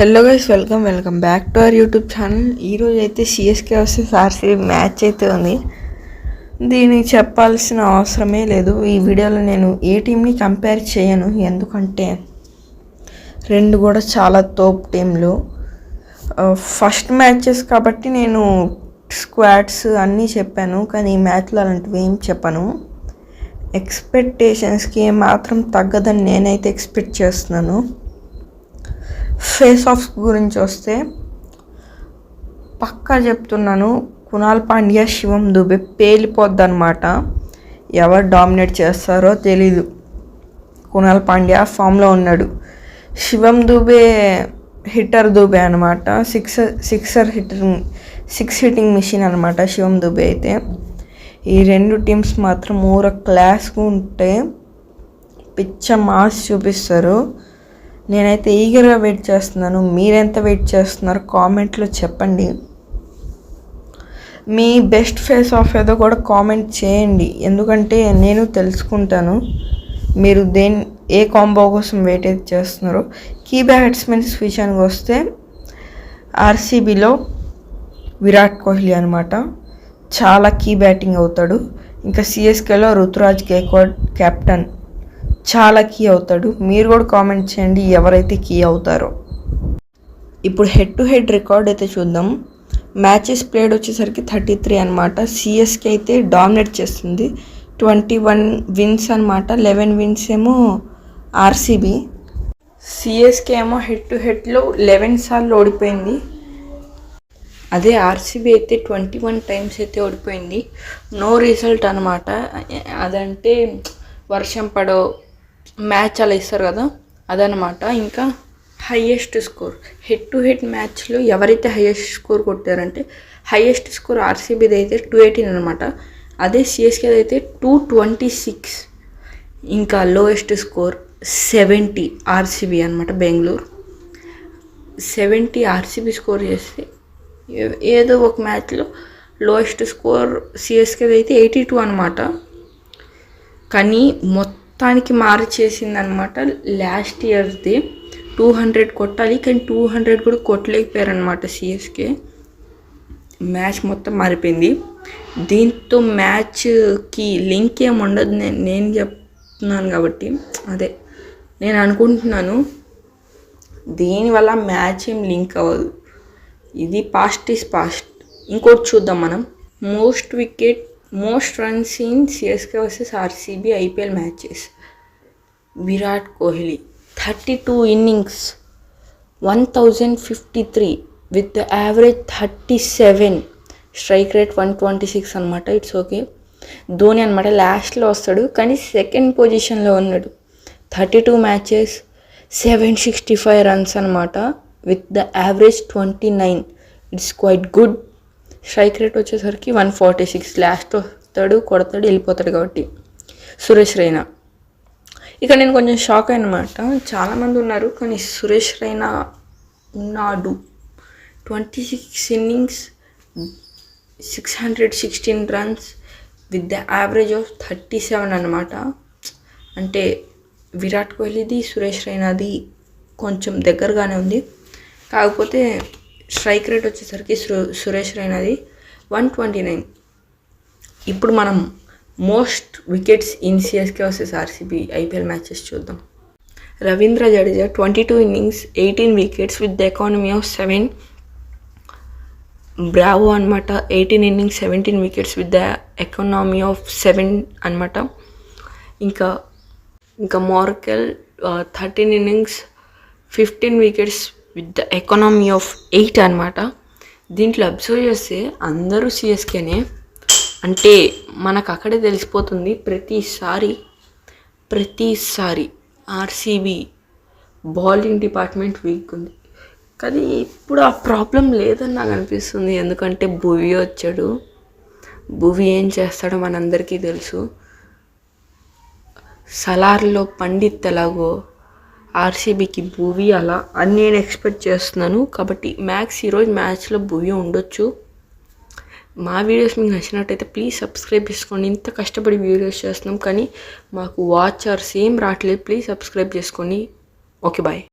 Hello guys, welcome back to our YouTube channel. ఈరోజు అయితే CSK versus RCB match అయితే ఉంది. దీనికి చెప్పాల్సిన అవసరమే లేదు. ఈ వీడియోలో నేను ఏ టీంని కంపేర్ చేయను, ఎందుకంటే రెండు కూడా చాలా తోపు టీంలు. ఫస్ట్ మ్యాచెస్ కాబట్టి నేను స్క్వాడ్స్ అన్నీ చెప్పాను, కానీ ఈ మ్యాచ్లో అలాంటివి ఏం చెప్పను. ఎక్స్పెక్టేషన్స్కి ఏమాత్రం తగ్గదని నేనైతే ఎక్స్పెక్ట్ చేస్తున్నాను. ఫేస్ ఆఫ్ గురించి వస్తే పక్కా చెప్తున్నాను, కునాల్ పాండ్యా, శివం దుబే పేలిపోద్ది అనమాట. ఎవరు డామినేట్ చేస్తారో తెలీదు. కునాల్ పాండ్యా ఫామ్లో ఉన్నాడు, శివం దుబే హిట్టర్ దుబే అనమాట. సిక్స్ హిట్టింగ్ మిషన్ అనమాట శివం దుబే అయితే. ఈ రెండు టీమ్స్ మాత్రం క్లాస్గా ఉంటే పిచ్చ మాస్ చూపిస్తారు. నేనైతే ఈగర్గా వెయిట్ చేస్తున్నాను. మీరెంత వెయిట్ చేస్తున్నారు కామెంట్లో చెప్పండి. మీ బెస్ట్ ఫేస్ ఆఫ్ ఏదో కూడా కామెంట్ చేయండి, ఎందుకంటే నేను తెలుసుకుంటాను మీరు ఏ కాంబో కోసం వెయిట్ అయితే చేస్తున్నారో. కీ బ్యాట్స్మెన్స్ విషయానికి వస్తే ఆర్సీబీలో విరాట్ కోహ్లీ అనమాట, చాలా కీ బ్యాటింగ్ అవుతాడు. ఇంకా సిఎస్కేలో రుతురాజ్ గైక్వాడ్ కెప్టెన్, చాలా కీ అవుతాడు. మీరు కూడా కామెంట్ చేయండి ఎవరైతే కీ అవుతారో. ఇప్పుడు హెడ్ టు హెడ్ రికార్డ్ అయితే చూద్దాం. మ్యాచెస్ ప్లేడ్ వచ్చేసరికి 33 అనమాట. సిఎస్కే అయితే డామినేట్ చేస్తుంది, 21 విన్స్ అనమాట. 11 విన్స్ ఏమో ఆర్సీబీ. సిఎస్కే ఏమో హెడ్ టు హెడ్లో 11 సార్లు ఓడిపోయింది. అదే ఆర్సీబీ అయితే 21 టైమ్స్ అయితే ఓడిపోయింది. నో రిజల్ట్ అనమాట. అదంటే వర్షం పడో మ్యాచ్ అలా ఇస్తారు కదా, అదనమాట. ఇంకా highest score head to head మ్యాచ్లో ఎవరైతే హయ్యెస్ట్ స్కోర్ కొట్టారంటే, హయ్యెస్ట్ స్కోర్ ఆర్సీబీది అయితే 218 అనమాట. అదే సిఎస్కేది అయితే 226. ఇంకా లోయెస్ట్ స్కోర్ 70 ఆర్సీబీ అనమాట. బెంగళూరు 70 ఆర్సీబీ స్కోర్ చేస్తే, ఏదో ఒక మ్యాచ్లో లోయెస్ట్ స్కోర్ సిఎస్కేది అయితే 82 అనమాట. కానీ మొత్తానికి మార్చేసిందనమాట. లాస్ట్ ఇయర్ది 200 కొట్టాలి, కానీ 200 కూడా కొట్టలేకపోయారనమాట సిఎస్కే. మ్యాచ్ మొత్తం మారిపోయింది. దీంతో మ్యాచ్కి లింక్ ఏమి ఉండదు, నేను చెప్తున్నాను కాబట్టి. అదే నేను అనుకుంటున్నాను, దీనివల్ల మ్యాచ్ ఏం లింక్ అవ్వదు. ఇది పాస్ట్ ఈజ్ పాస్ట్. ఇంకోటి చూద్దాం మనం. Most runs in CSK versus RCB IPL matches. Virat Kohli 32 innings, 1053 with the average 37, strike rate 126 అనమాట. It's okay. ధోని అనమాట లాస్ట్లో వస్తాడు, కానీ సెకండ్ పొజిషన్లో ఉన్నాడు. 32 మ్యాచెస్, 765 రన్స్ అనమాట, with the average 29. It's quite good. Strike rate వచ్చేసరికి 146. లాస్ట్ వస్తాడు, కొడతాడు, వెళ్ళిపోతాడు కాబట్టి. సురేష్ రైనా, ఇక నేను కొంచెం షాక్ అయినమాట. చాలామంది ఉన్నారు, కానీ సురేష్ రైనా ఉన్నాడు. 26 innings, 616 runs with the average of 37 అనమాట. అంటే విరాట్ కోహ్లీది సురేష్ రైనాది కొంచెం దగ్గరగానే ఉంది. కాకపోతే స్ట్రైక్ రేట్ వచ్చేసరికి సురేష్ రైనాది 129. ఇప్పుడు మనం most wickets in CSK versus RCB IPL matches చూద్దాం. Ravindra Jadeja 22 innings, 18 wickets with the economy of 7. Bravo అనమాట 18 innings, 17 wickets with the economy of 7 అనమాట. ఇంకా Morkel 13 innings, 15 wickets with the economy of 8 అనమాట. దీంట్లో అబ్జర్వ్ చేస్తే అందరూ సిఎస్కేనే. అంటే మనకు అక్కడే తెలిసిపోతుంది ప్రతిసారి ఆర్సీబీ బౌలింగ్ డిపార్ట్మెంట్ వీక్ ఉంది. కానీ ఇప్పుడు ఆ ప్రాబ్లం లేదని నాకు అనిపిస్తుంది, ఎందుకంటే భువి వచ్చాడు. భువి ఏం చేస్తాడో మనందరికీ తెలుసు. సలార్లో పండిత్ ఎలాగో ఆర్సీబీకి భువి అలా అని నేను ఎక్స్పెక్ట్ చేస్తున్నాను. కాబట్టి ఈరోజు మ్యాచ్లో భువి ఉండొచ్చు. మా వీడియోస్ మీకు నచ్చినట్టయితే ప్లీజ్ సబ్స్క్రైబ్ చేసుకోండి. ఇంత కష్టపడి వీడియోస్ చేస్తున్నాం, కానీ మాకు వాచర్స్ ఏం రావట్లేదు. ప్లీజ్ సబ్స్క్రైబ్ చేసుకోండి. Okay, bye.